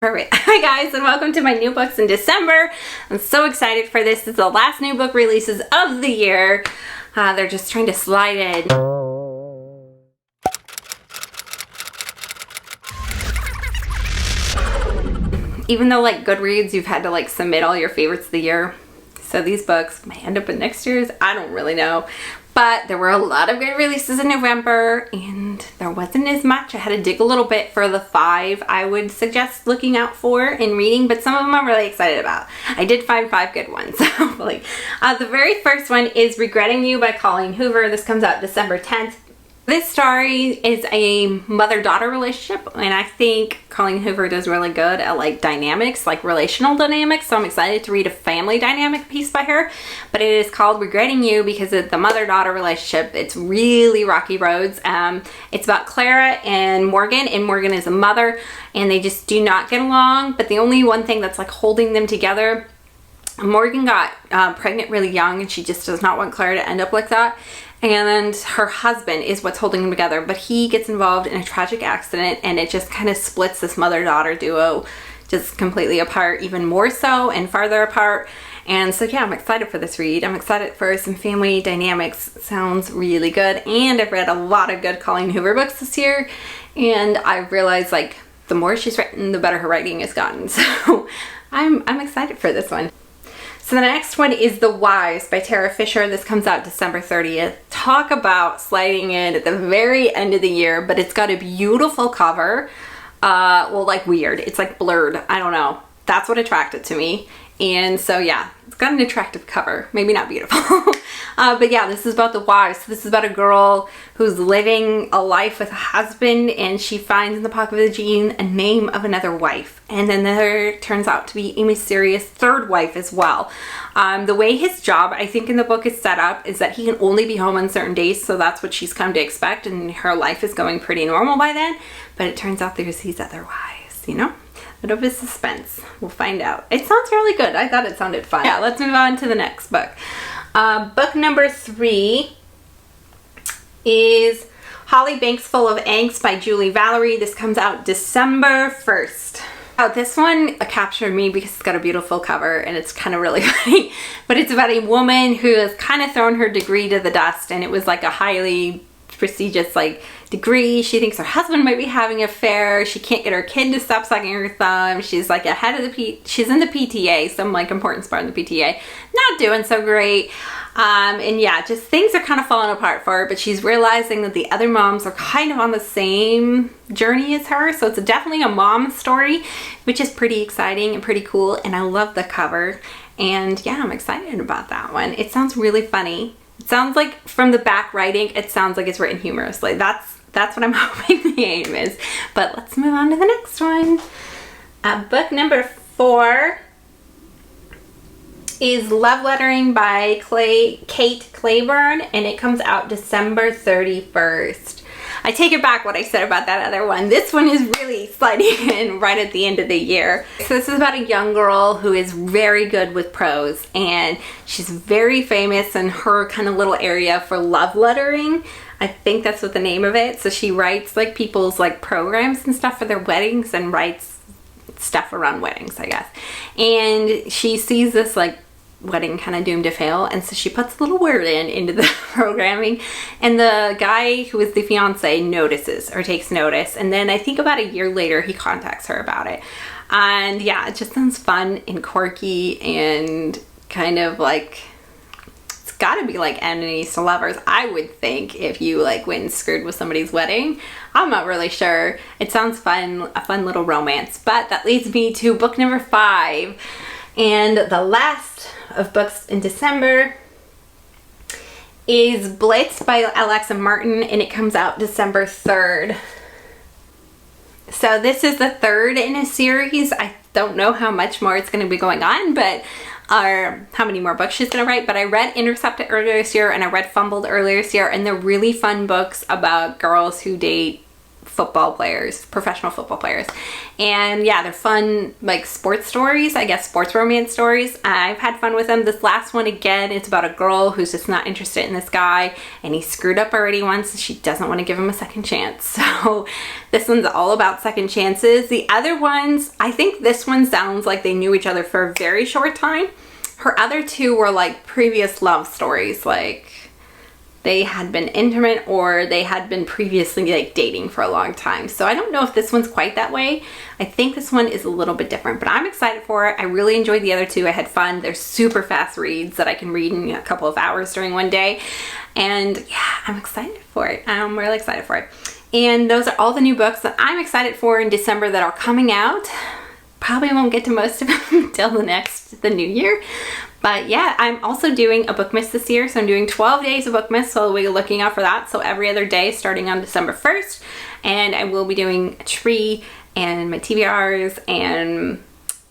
Perfect. Hi guys, and welcome to my new books in December. I'm so excited for this. This is the last new book releases of the year. They're just trying to slide in. Even though like Goodreads, you've had to like submit all your favorites of the year. So these books may end up in next year's. I don't really know. But there were a lot of good releases in November and there wasn't as much. I had to dig a little bit for the 5 I would suggest looking out for and reading, but some of them I'm really excited about. I did find 5 good ones, hopefully. The very first one is Regretting You by Colleen Hoover. This comes out December 10th. This story is a mother-daughter relationship, and I think Colleen Hoover does really good at like dynamics, like relational dynamics, so I'm excited to read a family dynamic piece by her. But it is called Regretting You because it's the mother-daughter relationship. It's really rocky roads. It's about Clara and Morgan is a mother, and they just do not get along, but the only one thing that's like holding them together, Morgan got pregnant really young, and she just does not want Clara to end up like that. And her husband is what's holding them together, but he gets involved in a tragic accident and it just kind of splits this mother-daughter duo just completely apart, even more so and farther apart. And so yeah, I'm excited for this read. I'm excited for some family dynamics. It sounds really good, and I've read a lot of good Colleen Hoover books this year, and I realized like the more she's written, the better her writing has gotten. So I'm excited for this one. So the next one is The Wives by Tara Fisher. This comes out December 30th. Talk about sliding in at the very end of the year, but it's got a beautiful cover. Well, like weird. It's like blurred. I don't know. That's what attracted to me. And so yeah, it's got an attractive cover. Maybe not beautiful. But yeah, this is about the wives. So this is about a girl who's living a life with a husband, and she finds in the pocket of the jean a name of another wife. And then there turns out to be a mysterious third wife as well. The way his job, I think in the book, is set up is that he can only be home on certain days, so that's what she's come to expect, and her life is going pretty normal by then. But it turns out there's these other wives, you know? A bit of a suspense. We'll find out. It sounds really good. I thought it sounded fun. Yeah, let's move on to the next book. Book number 3 is Halle Banks Full of Angst by Julie Valerie. This comes out December 1st. This one captured me because it's got a beautiful cover and it's kind of really funny. But it's about a woman who has kind of thrown her degree to the dust, and it was like a highly prestigious like degree. She thinks her husband might be having an affair. She can't get her kid to stop sucking her thumb. She's like ahead of she's in the PTA, some like important spot in the PTA. Not doing so great. And yeah, just things are kind of falling apart for her, but she's realizing that the other moms are kind of on the same journey as her. So it's definitely a mom story, which is pretty exciting and pretty cool. And I love the cover. And yeah, I'm excited about that one. It sounds really funny. It sounds like from the back writing, it sounds like it's written humorously. That's what I'm hoping the aim is. But let's move on to the next one. Book number 4 is Love Lettering by Kate Playburn, and it comes out December 31st. I take it back what I said about that other one. This one is really sliding in right at the end of the year. So this is about a young girl who is very good with prose, and she's very famous in her kind of little area for love lettering. I think that's what the name of it. So she writes like people's like programs and stuff for their weddings and writes stuff around weddings, I guess. And she sees this like wedding kind of doomed to fail, and so she puts a little word into the programming, and the guy who is the fiance notices or takes notice, and then I think about a year later he contacts her about it. And yeah, it just sounds fun and quirky and kind of like, it's got to be like enemies to lovers, I would think, if you like went and screwed with somebody's wedding. I'm not really sure. It sounds fun, a fun little romance. But that leads me to book number 5, and the last of books in December is Blitz by Alexa Martin, and it comes out December 3rd. So this is the 3rd in a series. I don't know how much more it's going to be going on, but or how many more books she's going to write. But I read Intercepted earlier this year, and I read Fumbled earlier this year, and they're really fun books about girls who date football players, professional football players. And yeah, they're fun, like sports stories, I guess sports romance stories. I've had fun with them. This last one, again, it's about a girl who's just not interested in this guy, and he screwed up already once and she doesn't want to give him a second chance. So this one's all about second chances. The other ones, I think this one sounds like they knew each other for a very short time. Her other two were like previous love stories, like they had been intimate or they had been previously like dating for a long time. So I don't know if this one's quite that way. I think this one is a little bit different, but I'm excited for it. I really enjoyed the other two. I had fun. They're super fast reads that I can read in a couple of hours during one day. And yeah, I'm excited for it. I'm really excited for it. And those are all the new books that I'm excited for in December that are coming out. Probably won't get to most of them until the new year. But yeah, I'm also doing a Bookmas this year. So I'm doing 12 days of Bookmas, so we'll be looking out for that. So every other day starting on December 1st. And I will be doing a tree and my TBRs, and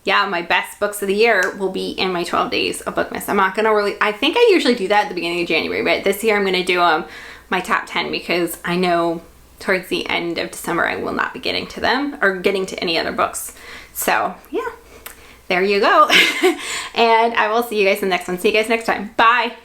yeah, my best books of the year will be in my 12 days of Bookmas. I'm not gonna really, I think I usually do that at the beginning of January, but this year I'm gonna do my top 10 because I know towards the end of December I will not be getting to them or getting to any other books. So yeah, there you go. And I will see you guys in the next one. See you guys next time. Bye.